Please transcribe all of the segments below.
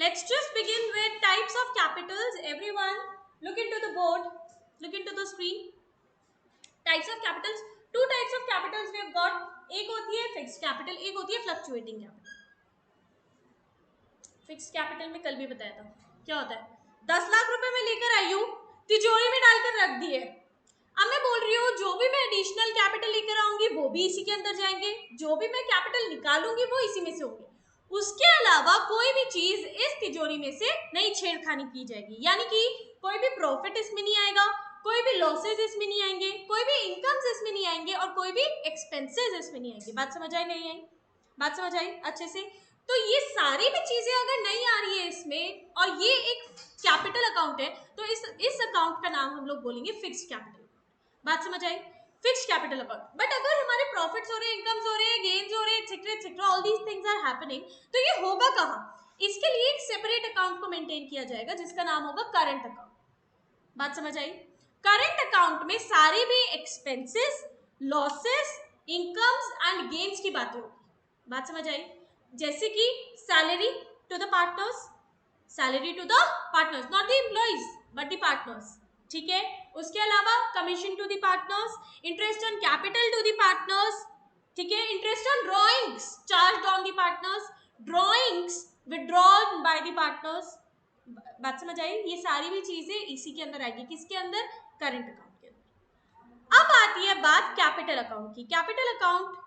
Let's just begin with types of capitals. Everyone, look into the board, look into the screen. Types of capitals. Two types of capitals we have got. एक होती है fixed capital, एक होती है fluctuating capital. Fixed capital में कल भी बताया था क्या होता है. 10 लाख रुपए में लेकर आई हूँ, तिजोरी में डालकर रख दिए. अब मैं बोल रही हूँ जो भी मैं एडिशनल कैपिटल लेकर आऊंगी वो भी इसी के अंदर जाएंगे, जो भी मैं कैपिटल निकालूंगी वो इसी में से होंगे. उसके अलावा कोई भी चीज इस तिजोरी में से नहीं छेड़खानी की जाएगी. यानी कि कोई भी प्रॉफिट इसमें नहीं आएगा, कोई भी लॉसेज इसमें नहीं आएंगे, कोई भी इनकम्स इसमें नहीं आएंगे और कोई भी एक्सपेंसेस इसमें नहीं आएंगे. बात समझ आई नहीं आई? बात समझ आई अच्छे से? तो ये सारी भी चीजें अगर नहीं आ रही है इसमें और ये एक कैपिटल अकाउंट है तो इस अकाउंट का नाम हम लोग बोलेंगे फिक्स्ड कैपिटल. बात समझ आई? Fixed capital account. बट अगर हमारे प्रॉफिट्स हो रहे हैं, इनकम्स हो रहे हैं, गेन्स हो रहे हैं, etcetera etcetera, all these things are happening, तो ये होगा कहाँ? इसके लिए एक सेपरेट अकाउंट को मेंटेन किया जाएगा जिसका नाम होगा करंट अकाउंट. बात समझ आई? करंट अकाउंट में सारे भी expenses, losses, incomes and gains की बातें होगी. बात समझ आई? जैसे कि salary to the partners, salary to the partners, not the employees but the partners. ठीक है. उसके अलावा commission to the partners, interest on capital to the partners. ठीक है. Interest on drawings charged on the partners, drawings withdrawn by the partners. बात समझ आई? ये सारी भी चीजें इसी के अंदर आएगी. किसके अंदर? करंट अकाउंट के अंदर. अब आती है बात कैपिटल अकाउंट की. Capital account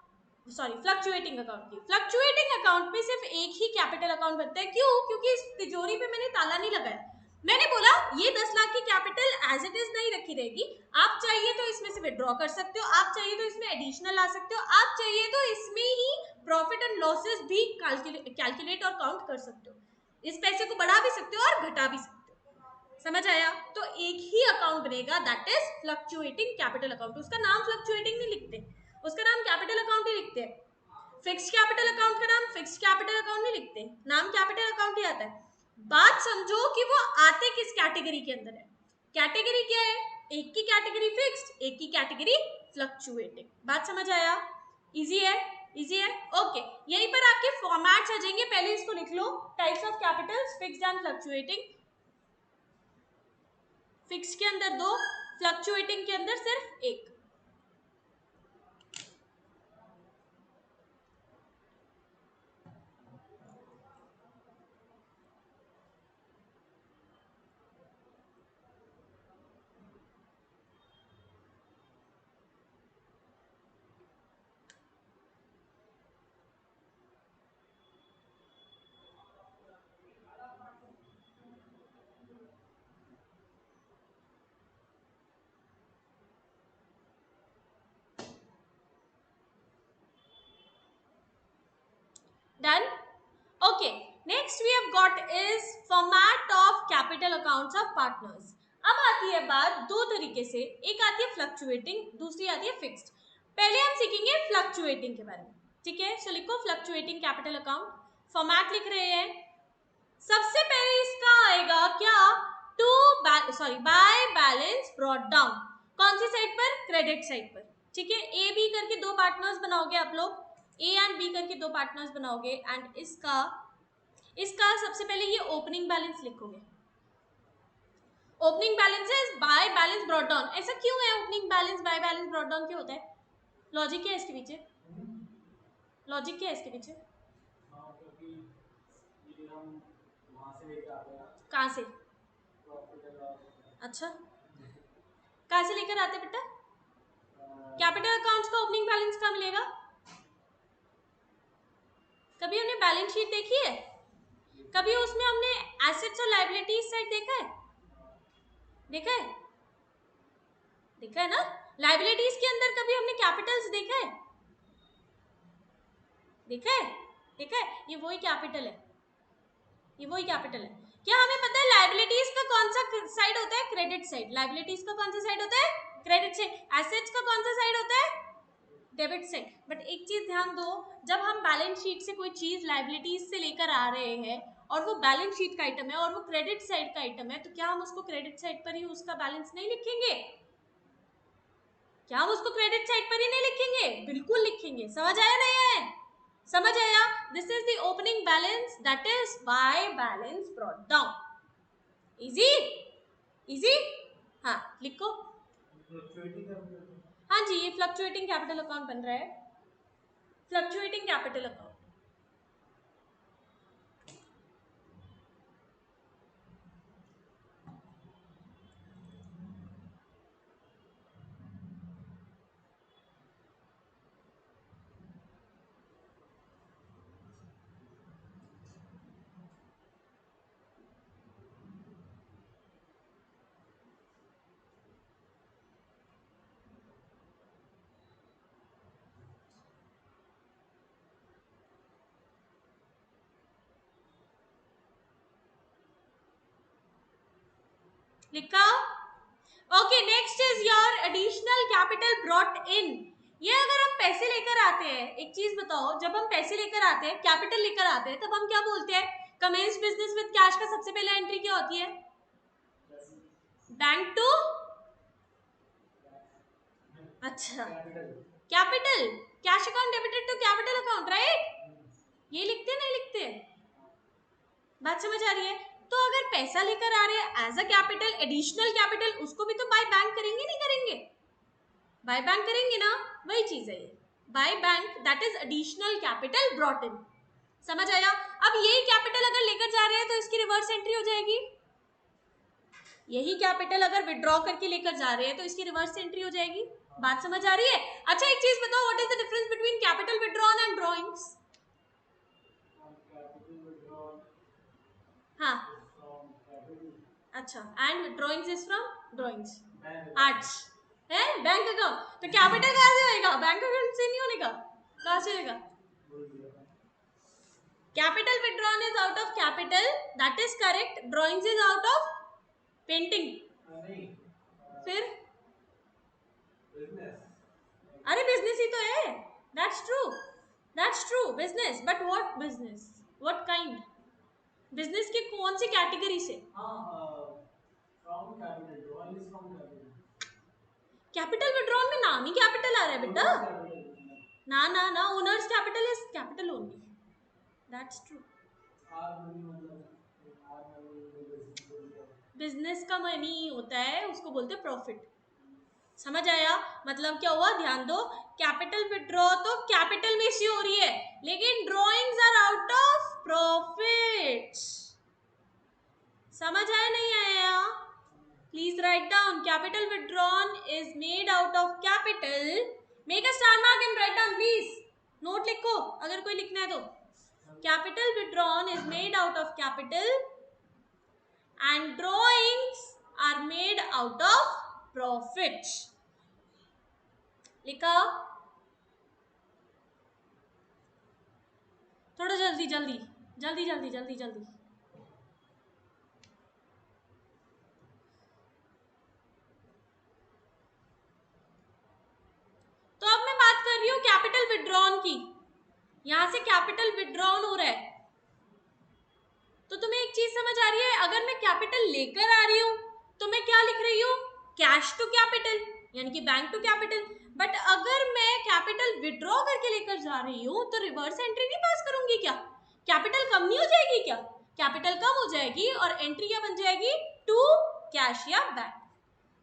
sorry fluctuating account की. फ्लक्चुएटिंग अकाउंट में सिर्फ एक ही कैपिटल अकाउंट बनता है. क्यों? क्योंकि इस तिजोरी पे मैंने ताला नहीं लगाया. मैंने बोला ये 10 लाख की कैपिटल एज इट इज नहीं रखी रहेगी. आप चाहिए तो इसमें से विड्रॉ कर सकते हो, आप चाहिए तो इसमें एडिशनल ला सकते हो, आप चाहिए तो इसमें ही प्रॉफिट एंड लॉसेस भी कैलकुलेट और काउंट कर सकते हो. इस पैसे को बढ़ा भी सकते हो और घटा भी सकते हो. समझ आया? तो एक ही अकाउंट बनेगा, that is fluctuating capital account. उसका नाम फ्लक्चुएटिंग नहीं लिखते, उसका नाम कैपिटल अकाउंट ही लिखते हैं. फिक्स्ड कैपिटल अकाउंट का नाम फिक्स्ड कैपिटल अकाउंट नहीं लिखते, नाम कैपिटल अकाउंट ही आता है. बात समझो कि वो आते किस कैटेगरी के अंदर है. कैटेगरी क्या है? एक की कैटेगरी फिक्स्ड, एक की कैटेगरी फ्लक्चुएटिंग. बात समझ आया? इजी है? इजी है. ओके. यहीं पर आपके फॉर्मेट्स आ जाएंगे. पहले इसको लिख लो. Types of capitals fixed and fluctuating. Fixed के अंदर 2, फ्लक्चुएटिंग के अंदर सिर्फ 1. Done? Okay. Next we have got is format of capital accounts of partners. अब आती है बात दो तरीके से. एक आती है फ्लक्चुएटिंग, दूसरी आती है फिक्स्ड. पहले हम सीखेंगे फ्लक्चुएटिंग के बारे में. ठीक है. सो लिखो फ्लक्चुएटिंग कैपिटल अकाउंट. फॉर्मेट लिख रहे हैं. सबसे पहले इसका आएगा क्या? To by balance brought down. कौन सी साइड पर? क्रेडिट साइड पर. ठीक है. ए बी करके दो पार्टनर्स बनाओगे आप लोग, ए एंड बी करके दो पार्टनर्स बनाओगे एंड इसका सबसे पहले ये ओपनिंग बैलेंस लिखोगे. Opening balance is by balance brought down. ऐसा क्यों है opening balance bye balance brought down क्यों होता है? लॉजिक क्या है इसके पीछे? लॉजिक क्या है इसके पीछे? कहाँ से? अच्छा, कहाँ से लेकर आते बेटा? कैपिटल अकाउंट्स का ओपनिंग बैलेंस कहाँ मिलेगा? कभी हमने बैलेंस शीट देखी है? कभी उसमें हमने एसेट्स और लायबिलिटीज साइड देखा है? देखा है? देखा है ना? लायबिलिटीज के अंदर कभी हमने कैपिटल्स देखा है? देखा है? देखा है? ये वही कैपिटल है, ये वही कैपिटल है. क्या हमें पता है लायबिलिटीज का कौन सा साइड होता है? Credit side. लायबिलिटीज का कौन सा साइड होता है? Credit side. एसेट्स का कौन सा साइड होता है? Debit side. बट एक चीज ध्यान दो, जब हम बैलेंस शीट से कोई चीज लायबिलिटीज से लेकर आ रहे हैं और वो बैलेंस शीट का आइटम है और वो क्रेडिट साइड का आइटम है, तो क्या हम उसको क्रेडिट साइड पर ही उसका बैलेंस नहीं लिखेंगे? क्या हम उसको क्रेडिट साइड पर ही नहीं लिखेंगे? बिल्कुल लिखेंगे. समझ आया नहीं है? समझ आया? This is the opening balance, that is why balance brought down. Easy easy. हाँ लिखो। हाँ जी, ये फ्लक्चुएटिंग कैपिटल अकाउंट बन रहा है, फ्लक्चुएटिंग कैपिटल अकाउंट। लिखा? Okay, next is your additional capital brought in. ये अगर हम पैसे लेकर आते हैं, एक चीज बताओ, जब हम पैसे लेकर आते हैं, कैपिटल लेकर आते हैं, तब हम क्या बोलते हैं? कमेंस बिजनेस विद कैश का सबसे पहले एंट्री क्या होती है? बैंक टू, अच्छा, capital, cash account debited to capital account, right? ये लिखते नहीं लिखते? बात समझ आ रही है? तो अगर पैसा लेकर आ रहे हैं as a capital, additional capital, उसको भी तो बाय बैंक करेंगे नहीं करेंगे? बाय बैंक करेंगे ना, वही चीज है ये, by bank, that is additional capital brought in. समझ आया? अब यही कैपिटल अगर लेकर जा रहे हैं तो इसकी रिवर्स एंट्री हो जाएगी। यही कैपिटल अगर विड्रॉ करके लेकर जा रहे हैं तो इसकी रिवर्स एंट्री हो जाएगी। बात समझ आ रही है? अच्छा एक चीज बताओ, what is the difference between capital withdrawn and drawings? हाँ, अच्छा, and drawings is from drawings, arts है, बैंक अकाउंट। तो कैपिटल कहाँ से होएगा? बैंक अकाउंट से नहीं होने का, कहाँ से होएगा? Capital withdrawn is out of capital, that is correct. Drawings is out of painting. फिर अरे बिजनेस ही तो है, that's true, that's true, business, but what business, what kind business की कौन सी कैटेगरी से? कैपिटल विड्रॉन में नाम ही कैपिटल आ रहा है बेटा। ना ना ना, owners capital is capital only, that's true. Business का मनी होता है, उसको बोलते हैं प्रॉफिट। समझ आया? मतलब क्या हुआ, ध्यान दो, कैपिटल विड्रॉ तो कैपिटल में से हो रही है, लेकिन drawings are out of profits. समझ आया नहीं आया? Please write down, capital withdrawn is made out of capital. Make a star mark and write down please, note लिखो अगर कोई लिखना है तो। Capital withdrawn is made out of capital and drawings are made out of profit. लिखा? थोड़ा जल्दी जल्दी जल्दी जल्दी जल्दी जल्दी। तो अब मैं बात कर रही हूं कैपिटल विड्रॉन की। यहां से कैपिटल विड्रॉन हो रहा है, तो तुम्हें एक चीज समझ आ रही है, अगर मैं कैपिटल लेकर आ रही हूं तो मैं क्या लिख रही हूं? कैश टू कैपिटल, यानी कि बैंक टू कैपिटल। बट अगर मैं कैपिटल विड्रॉ करके लेकर जा रही हूं तो रिवर्स एंट्री नहीं पास करूंगी क्या? कैपिटल कम नहीं हो जाएगी क्या? कैपिटल कम हो जाएगी और एंट्री क्या बन जाएगी? टू कैश या बैंक।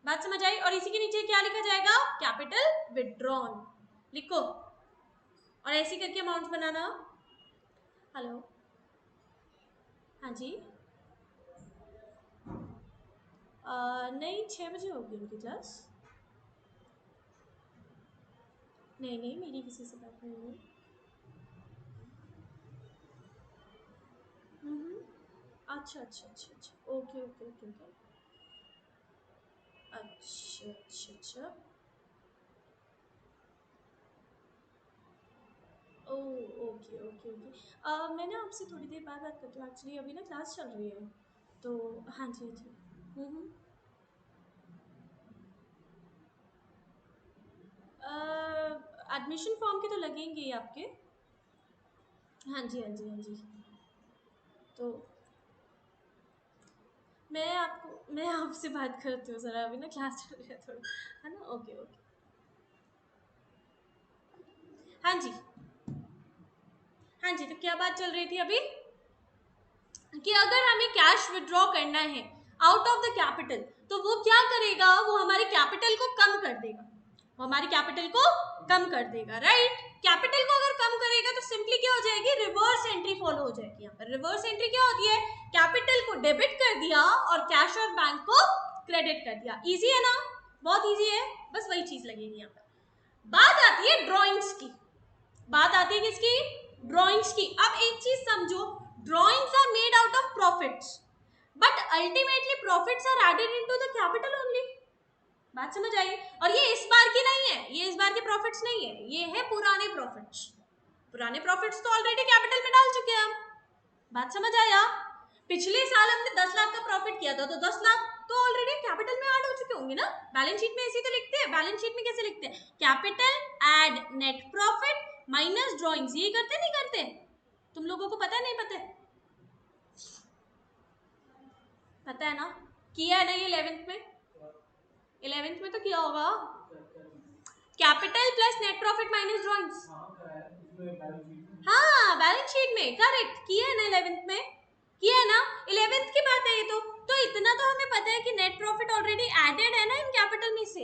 बात समझ आई? और इसी के नीचे क्या लिखा जाएगा? कैपिटल विड्रॉन लिखो, और ऐसे करके अमाउंट बनाना। हेलो, हाँ जी, नहीं 6 बजे होगी उनकी क्लास। नहीं नहीं, मेरी किसी से बात नहीं हुई। अच्छा अच्छा अच्छा अच्छा, ओके ओके ओके ओके, अच्छा अच्छा अच्छा, ओ ओके ओके ओके। मैं ना आपसे थोड़ी देर बाद बात करती हूँ, एक्चुअली अभी ना क्लास चल रही है, तो हाँ जी हाँ जी। एडमिशन फॉर्म के तो लगेंगे ही आपके। हाँ जी हाँ जी हाँ जी। तो मैं आपसे बात करती हूँ ज़रा, अभी ना क्लास चल रही है थोड़ा, है ना? ओके ओके, हाँ जी। हाँ जी, तो क्या बात चल रही थी अभी कि अगर हमें कैश विड्रॉ करना है आउट ऑफ द कैपिटल तो वो क्या करेगा, वो हमारे कैपिटल को कम कर देगा, वो हमारी कैपिटल को कम कर देगा, राइट। कैपिटल को अगर कम करेगा तो सिंपली क्या हो जाएगी, रिवर्स एंट्री फॉलो हो जाएगी। यहाँ पर रिवर्स एंट्री क्या होती है, कैपिटल को डेबिट कर दिया और कैश और बैंक को क्रेडिट कर दिया। इजी है ना, बहुत इजी है, बस वही चीज लगेगी यहाँ पर। बात आती है ड्रॉइंग्स की, बात आती है किसकी, ड्रॉइंग्स की। अब एक चीज समझो, drawings are made out of profits but ultimately profits are added into the capital only. बात समझ आई। और ये इस बार की नहीं है, ये इस बार के प्रॉफिट्स नहीं है, ये है पुराने प्रॉफिट्स। पुराने प्रॉफिट्स तो ऑलरेडी कैपिटल में डाल चुके हैं हम। बात समझ आया। पिछले साल हमने 10 लाख का प्रॉफिट किया था तो 10 लाख तो ऑलरेडी कैपिटल में ऐड हो चुके होंगे ना। बैलेंस शीट में ऐसे तो लिखते हैं, बैलेंस शीट में कैसे लिखते हैं, capital add net profit minus drawings, ये करते नहीं करते, तुम लोगों को पता है नहीं पता है, पता है ना, किया है ना ये 11th में, 11th में तो किया होगा। Capital plus net profit minus drawings, हाँ बैलेंस शीट में करेक्ट किया है ना, 11th में किया है ना, 11th की बात है ये तो इतना तो हमें पता है कि नेट प्रॉफिट ऑलरेडी एडेड है ना इन कैपिटल में से,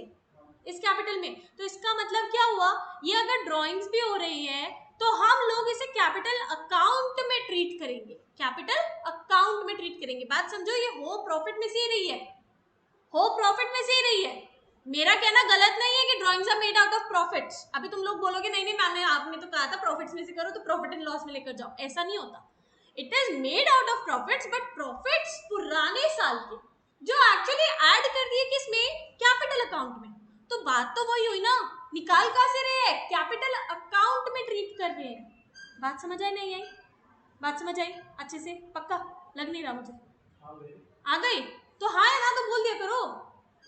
इस कैपिटल में। तो इसका मतलब क्या हुआ, ये अगर ड्रॉइंग्स भी हो रही है तो हम लोग इसे कैपिटल अकाउंट में ट्रीट करेंगे, कैपिटल अकाउंट में ट्रीट करेंगे। बात समझो, ये हो प्रॉफिट में से ही रही है, हो प्रॉफिट में से ही रही है। मेरा कहना गलत नहीं है कि drawings are made out of profits. अभी तुम लोग बोलोगे नहीं नहीं मैम आपने तो कहा था प्रॉफिट्स में से करो, तो प्रॉफिट एंड लॉस में लेकर जाओ, ऐसा नहीं होता। It is made out of profits but profits पुराने साल के जो एक्चुअली ऐड कर दिए किसमें, कैपिटल अकाउंट में। तो बात तो वही हुई ना, निकाल कहां से रहे हैं, कैपिटल अकाउंट में ट्रीट कर रहे हैं। बात समझ आई नहीं आई, बात समझ आई अच्छे से, पक्का लग नहीं रहा मुझे, आ गई तो हाँ है ना तो बोल दिया करो,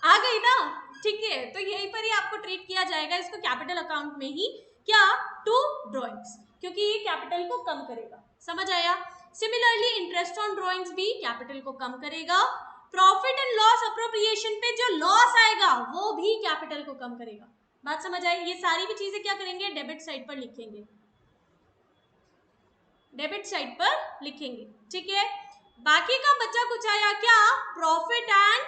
आ गई ना, ठीक है। तो यहीं पर ही आपको ट्रीट किया जाएगा इसको कैपिटल अकाउंट में ही, क्या, टू ड्रॉइंग्स, क्योंकि ये कैपिटल को कम करेगा, समझ आया। सिमिलरली इंटरेस्ट ऑन ड्रॉइंग्स भी कैपिटल को कम करेगा, प्रॉफिट एंड लॉस अप्रोप्रिएशन पे जो लॉस आएगा वो भी कैपिटल को कम करेगा। बात समझ आई। ये सारी भी चीजें क्या करेंगे, डेबिट साइड पर लिखेंगे, डेबिट साइड पर लिखेंगे, ठीक है। बाकी का बच्चा कुछ आया क्या, profit and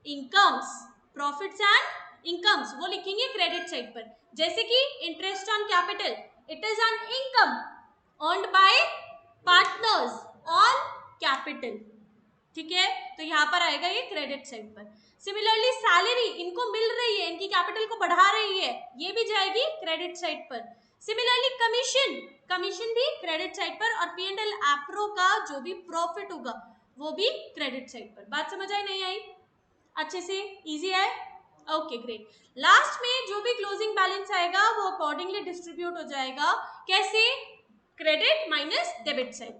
incomes, profits and incomes वो लिखेंगे क्रेडिट साइड पर। जैसे कि interest on capital, it is an income earned bye partners on capital, ठीक है। तो यहाँ पर आएगा ये क्रेडिट साइड पर। सिमिलरली सैलरी इनको मिल रही है, इनकी कैपिटल को बढ़ा रही है, ये भी जाएगी क्रेडिट साइड पर। सिमिलरली कमीशन, कमीशन भी क्रेडिट साइड पर, और पी एंड एल एप्रो का जो भी प्रॉफिट होगा वो भी क्रेडिट साइड पर। बात समझ आई नहीं आई, अच्छे से, इजी है, ओके ग्रेट। लास्ट में जो भी क्लोजिंग बैलेंस आएगा वो अकॉर्डिंगली डिस्ट्रीब्यूट हो जाएगा, कैसे, credit minus debit side,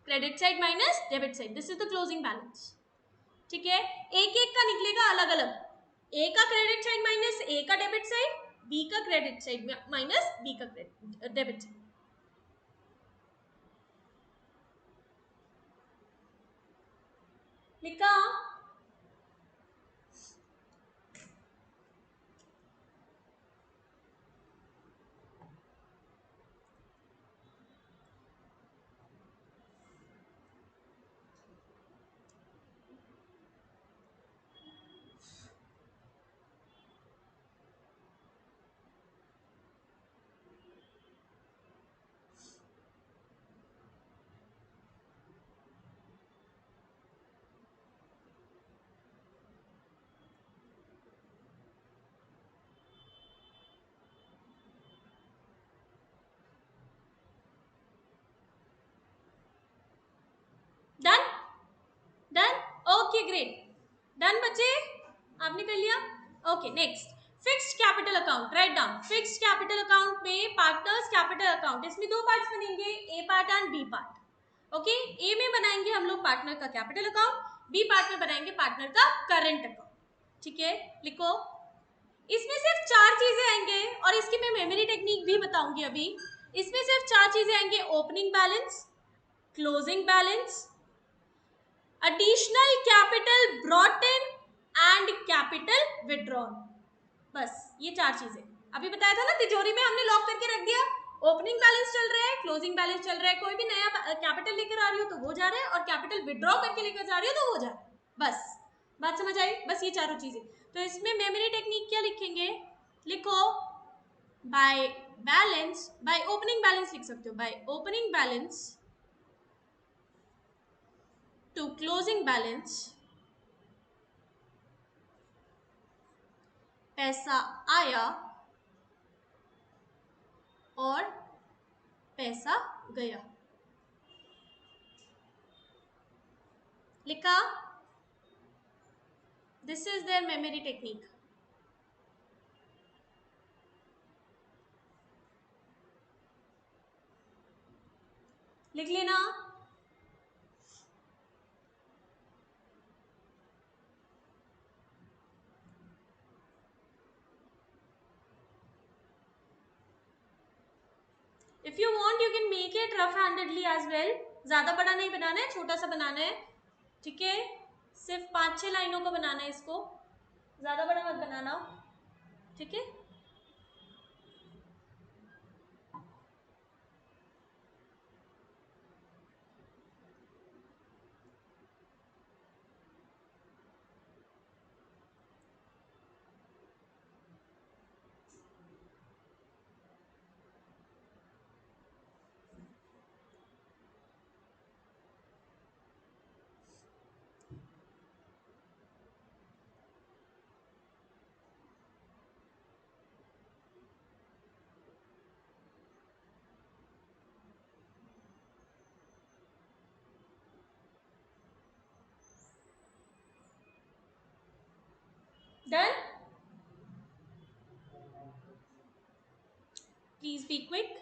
credit side minus debit side, this is the closing balance, ठीक है। एक एक का निकलेगा अलग अलग, ए का क्रेडिट साइड माइनस ए का डेबिट साइड, बी का क्रेडिट साइड माइनस बी का डेबिट साइड। लिखा, done, done, okay great, done बच्चे, आपने कर लिया, okay next. Fixed capital account, write down. Fixed capital account में पार्टनर्स कैपिटल अकाउंट, इसमें दो पार्ट्स बनेंगे, A part and B part, okay. A में बनाएंगे हम लोग पार्टनर का कैपिटल अकाउंट, बी पार्ट में बनाएंगे पार्टनर का करंट अकाउंट, ठीक है। लिखो, इसमें सिर्फ 4 चीजें आएंगे और इसकी मैं मेमोरी टेक्निक भी बताऊंगी अभी। इसमें सिर्फ 4 चीजें आएंगे, opening balance, closing balance, additional capital brought in and capital withdrawn, बस ये 4 चीजें। अभी बताया था ना तिजोरी में हमने लॉक करके रख दिया, ओपनिंग बैलेंस चल रहा है, क्लोजिंग बैलेंस चल रहा है, कोई भी नया कैपिटल लेकर आ रही हो तो वो जा रहा है, और कैपिटल विड्रॉ करके लेकर जा रही हो तो वो जा रहा है। बस बात समझ आई? बस ये चारों चीजें। तो इसमें मेमोरी टेक्निक क्या लिखेंगे? लिखो by balance, by opening balance लिख सकते हो, by opening balance to closing balance पैसा आया और पैसा गया। लिखा? This is their memory technique. लिख लेना। If you want you can make it rough handedly as well. ज्यादा बड़ा नहीं बनाना है, छोटा सा बनाना है, ठीक है? सिर्फ 5-6 लाइनों का बनाना है इसको, ज्यादा बड़ा मत बनाना, ठीक है? Done? Please be quick.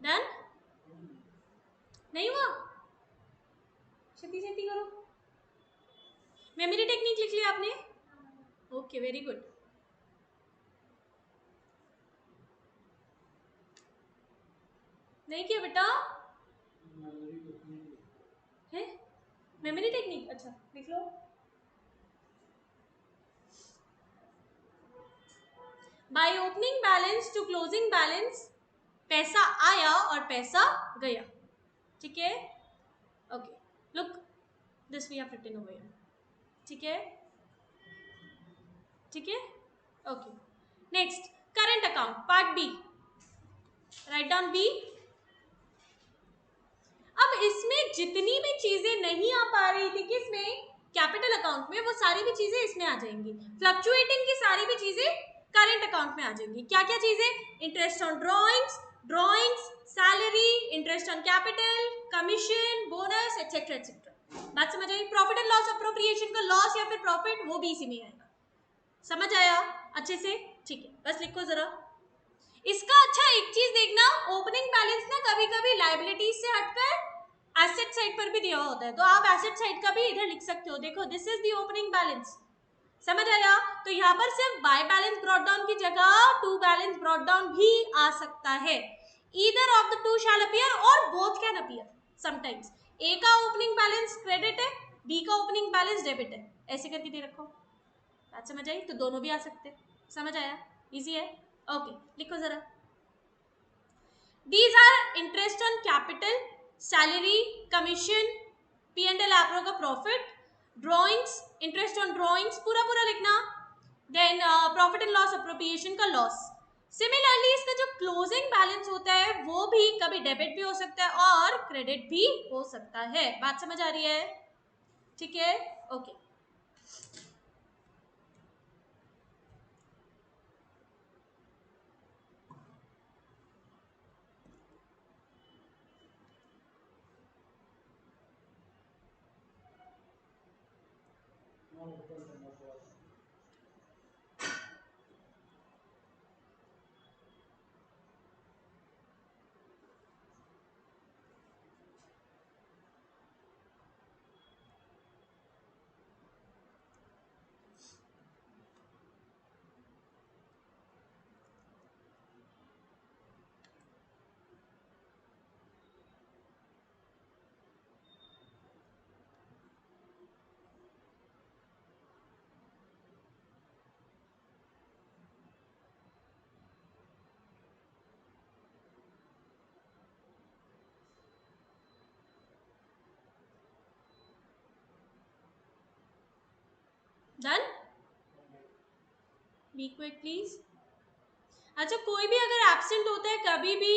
Done? नहीं हुआ? छेती छेती करो। मेमोरी टेक्निक लिख लिया आपने? Okay, very good. नहीं किया बेटा? है मेमोरी टेक्निक? अच्छा लिख लो। By opening balance to closing balance पैसा आया और पैसा गया, ठीक है? Okay, look this we have written over here, ठीक है? ठीक है, okay. Next, current account part B, write down B. अब इसमें जितनी भी चीजें नहीं आ पा रही थी किसमें, कैपिटल अकाउंट में, वो सारी भी चीजें इसमें आ जाएंगी। फ्लक्चुएटिंग की सारी भी चीजें करंट अकाउंट में आ जाएंगी। क्या क्या चीजें? Interest on drawings, salary, interest on capital, commission, bonus, etcetera etcetera. बात समझ आई? प्रॉफिट एंड लॉस अप्रोप्रिएशन का लॉस या फिर प्रॉफिट, वो भी इसी में आएगा। समझ आया अच्छे से? ठीक है, बस लिखो जरा इसका। अच्छा, एक चीज देखना, ओपनिंग बैलेंस ना कभी कभी लायबिलिटीज से हटकर एसेट साइड पर भी दिया होता है, तो आप एसेट साइड का भी इधर लिख सकते हो। देखो, this is the opening balance. समझ आया? तो यहाँ पर सिर्फ बाय बैलेंस ब्रॉट डाउन की जगह टू बैलेंस ब्रॉट डाउन भी आ सकता है। Either of the two shell appear और बोथ कैन अपीयर समटाइम्स। ए का ओपनिंग बैलेंस क्रेडिट है, बी का ओपनिंग बैलेंस डेबिट है, ऐसे करके दे रखो। बात समझ आई? तो दोनों भी आ सकते हैं। समझ आया? इजी है? ओके, लिखो जरा। These are interest on capital, salary, commission, P&L appro का profit, drawings, interest on drawings, पूरा पूरा लिखना। Then profit and loss appropriation का लॉस। सिमिलरली इसका जो क्लोजिंग बैलेंस होता है वो भी कभी डेबिट भी हो सकता है और क्रेडिट भी हो सकता है। बात समझ आ रही है? ठीक है, okay. Done, be quick please. अच्छा, कोई भी अगर एब्सेंट होता है कभी भी,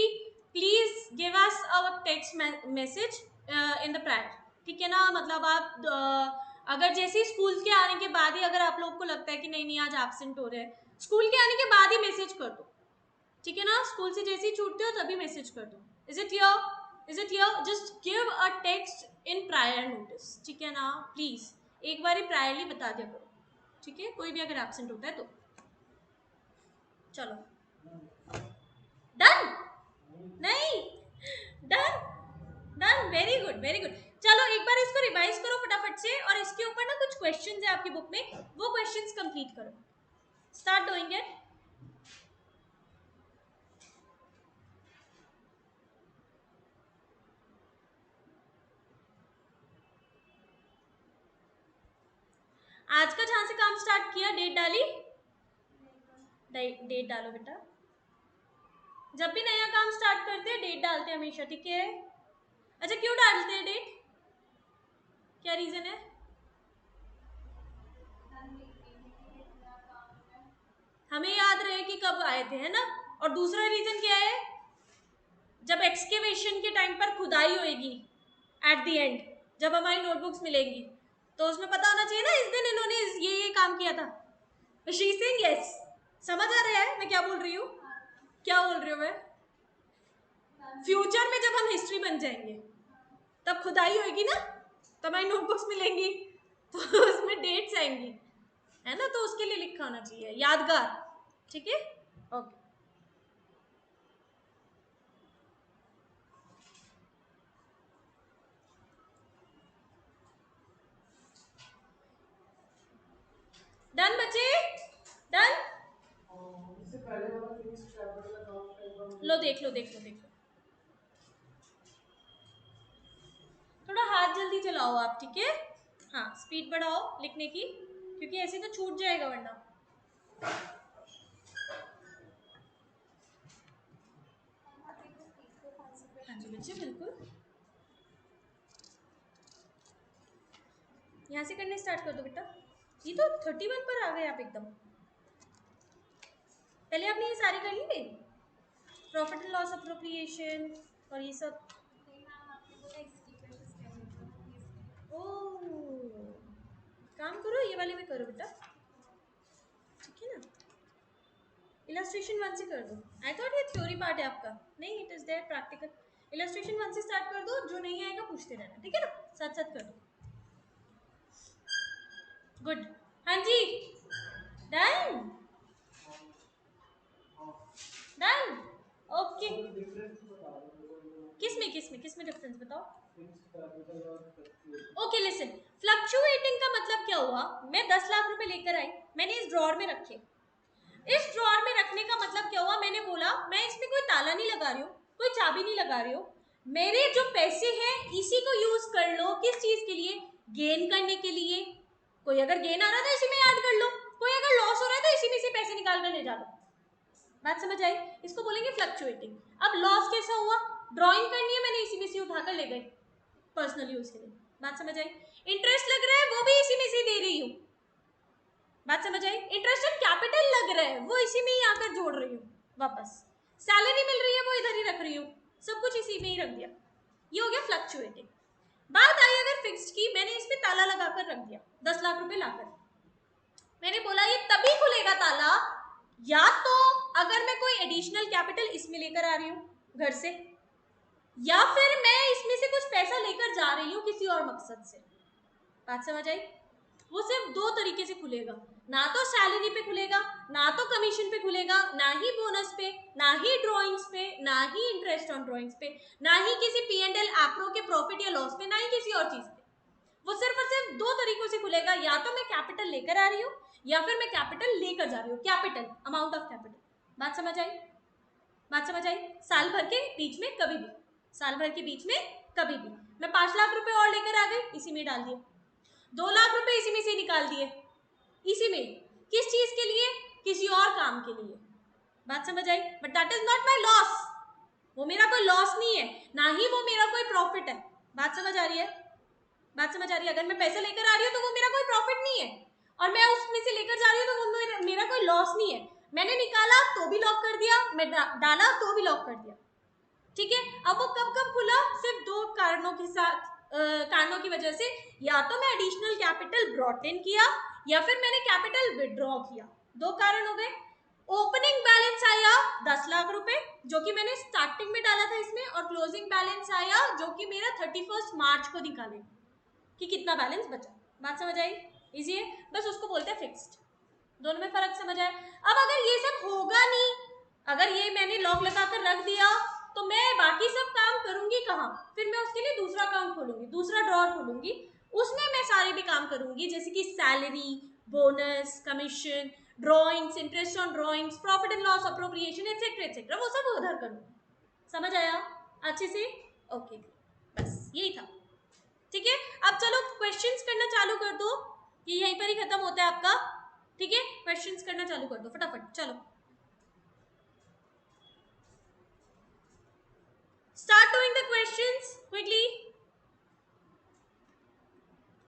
please give us a text message in the prior, ठीक है ना। मतलब आप अगर जैसे ही स्कूल के आने के बाद ही अगर आप लोग को लगता है कि नहीं नहीं आज एब्सेंट हो रहे हैं, स्कूल के आने के बाद ही मैसेज कर दो, ठीक है ना। स्कूल से जैसे ही छूटते हो तभी मैसेज कर दो। Is it clear? Is it clear? Just give a text in prior notice, ठीक है ना। प्लीज एक बार ही प्रायरली बता दिया करो, ठीक है, कोई भी अगर एब्सेंट होता है तो। चलो डन, नहीं done, done, very good very good. चलो एक बार इसको रिवाइज करो फटाफट से, और इसके ऊपर ना कुछ क्वेश्चंस है आपकी बुक में, वो क्वेश्चंस कंप्लीट करो। Start doing it. आज का जहां से काम स्टार्ट किया, डेट डाली? डेट डालो बेटा, जब भी नया काम स्टार्ट करते हैं डेट डालते हैं हमेशा, ठीक है। अच्छा क्यों डालते हैं डेट, क्या रीजन है? हमें याद रहे कि कब आए थे, है ना। और दूसरा रीजन क्या है, जब एक्सकेवेशन के टाइम पर खुदाई होएगी एट द एंड, जब हमारी नोटबुक्स मिलेंगी, तो उसमें पता होना चाहिए ना इस दिन इन्होंने ये काम किया था। शी सेइंग यस, समझ आ रहा है मैं क्या बोल रही हूँ? क्या बोल रही हूँ मैं? फ्यूचर में जब हम हिस्ट्री बन जाएंगे तब खुदाई होएगी ना, तब हमारी नोटबुक्स मिलेंगी, तो उसमें डेट्स आएंगी, है ना, तो उसके लिए लिखा होना चाहिए यादगार, ठीक है। ओके डन बच्चे, डन। लो देख लो देख लो देख लो, थोड़ा हाथ जल्दी चलाओ आप, ठीक है। हाँ स्पीड बढ़ाओ लिखने की, क्योंकि ऐसे तो छूट जाएगा वरना। हाँ जी बच्चे बिल्कुल, यहाँ से करने स्टार्ट कर दो बेटा। ये तो 31 पर आ गए आप एकदम। पहले आपने ये सारी कर ली, प्रॉफिट एंड लॉस अप्रोप्रिएशन और ये सब। ओह, काम करो ये वाले में करो बेटा, ठीक है ना। इलस्ट्रेशन 1 से कर दो। आई थॉट ये थ्योरी पार्ट है आपका, नहीं it is their practical. Illustration 1 से स्टार्ट कर दो, जो नहीं आएगा पूछते रहना, ठीक है ना, साथ साथ कर दो। गुड, हाँ जी डन, डन, ओके। किस में डिफरेंस बताओ। ओके लिसन, फ्लक्चुएटिंग का मतलब क्या हुआ, मैं 10 लाख रुपए लेकर आई, मैंने इस ड्रॉर में रखे। इस ड्रॉर में रखने का मतलब क्या हुआ, मैंने बोला मैं इसमें कोई ताला नहीं लगा रही हूँ, कोई चाबी नहीं लगा रही हूँ, मेरे जो पैसे हैं इसी को यूज कर लो। किस चीज के लिए? गेन करने के लिए। कोई अगर गेन आ रहा है तो इसी में ऐड कर लो, कोई अगर लॉस हो रहा है तो इसी में से पैसे निकाल कर ले जा लो। बात समझ आई? इसको बोलेंगे फ्लक्चुएटिंग। अब लॉस कैसा हुआ, ड्राइंग करनी है मैंने इसी में से उठाकर ले गई पर्सनल यूज के लिए। बात समझ आई? इंटरेस्ट लग रहा है वो भी इसी में से दे रही हूँ। बात समझ आई? इंटरेस्टेड कैपिटल लग रहा है वो इसी में ही आकर जोड़ रही हूँ वापस। सैलरी मिल रही है वो इधर ही रख रही हूँ, सब कुछ इसी में ही रख दिया। ये हो गया फ्लक्चुएटिंग। बात आई अगर फिक्स्ड की, मैंने इस पे ताला लगाकर रख दिया 10 लाख रुपए लाकर। मैंने बोला ये तभी खुलेगा ताला या तो अगर मैं कोई एडिशनल कैपिटल इसमें लेकर आ रही हूँ घर से, या फिर मैं इसमें से कुछ पैसा लेकर जा रही हूँ किसी और मकसद से। बात समझ आई? वो सिर्फ दो तरीके से खुलेगा, ना तो सैलरी पे खुलेगा, ना तो कमीशन पे खुलेगा, ना ही बोनस पे, ना ही ड्रॉइंग्स पे, ना ही इंटरेस्ट ऑन ड्रॉइंग्स पे, ना ही किसी P&L एप्रो के प्रॉफिट या लॉस पे, ना ही किसी और चीज पे। वो सिर्फ और सिर्फ दो तरीकों से खुलेगा, या तो मैं कैपिटल लेकर आ रही हूँ या फिर मैं कैपिटल लेकर जा रही हूँ। Capital, amount of capital. बात समझ आई? बात समझ आई? साल भर के बीच में कभी भी, साल भर के बीच में कभी भी मैं 5 लाख रुपए और लेकर आ गई, इसी में डाल दिए। 2 लाख रुपए इसी में से निकाल दिए, इसी में। किस चीज के लिए? किसी और काम के लिए। बात समझ आई? But that is not my loss, वो मेरा कोई लॉस नहीं है, ना ही वो मेरा कोई प्रॉफिट है। बात समझ आ रही है? बात समझ आ रही है? अगर मैं पैसे लेकर आ रही हूँ तो वो मेरा कोई प्रॉफिट नहीं है, और मैं उसमें से लेकर जा रही हूँ तो वो मेरा कोई लॉस नहीं है। मैंने निकाला तो भी लॉक कर दिया, मैं डाला तो भी लॉक कर दिया। ठीक है? अब वो कब कब खुला? सिर्फ दो कारणों के साथ, कारणों की वजह से। या तो मैं एडिशनल कैपिटल ब्रॉट इन किया, या फिर मैंने कैपिटल विड्रॉ किया। दो कारण हो गए। ओपनिंग बैलेंस आया 10 लाख रुपए, जो कि मैंने स्टार्टिंग में डाला था इसमें, और क्लोजिंग बैलेंस आया जो कि मेरा 31 मार्च को निकाले कि कितना बैलेंस बचा। बात समझ आई? इजी है, बस उसको बोलते हैं फिक्स्ड। दोनों में फर्क समझ आया? अब अगर ये सब होगा नहीं, अगर ये मैंने लॉक लगाकर रख दिया, तो मैं बाकी सब काम करूंगी कहाँ? फिर मैं उसके लिए दूसरा अकाउंट खोलूंगी, दूसरा ड्रॉअर खोलूंगी, उसमें मैं सारे भी काम करूंगी, जैसे कि salary, bonus, commission, drawings, interest on drawings, profit and loss appropriation, etcetera etcetera, वो सब उधर करूंगी। समझ आया अच्छे से? ओके, बस यही था। ठीक है, अब चलो क्वेश्चंस करना चालू कर दो, ये यहीं पर ही खत्म होता है आपका। ठीक है, क्वेश्चंस करना चालू कर दो फटाफट, चलो start doing the questions quickly.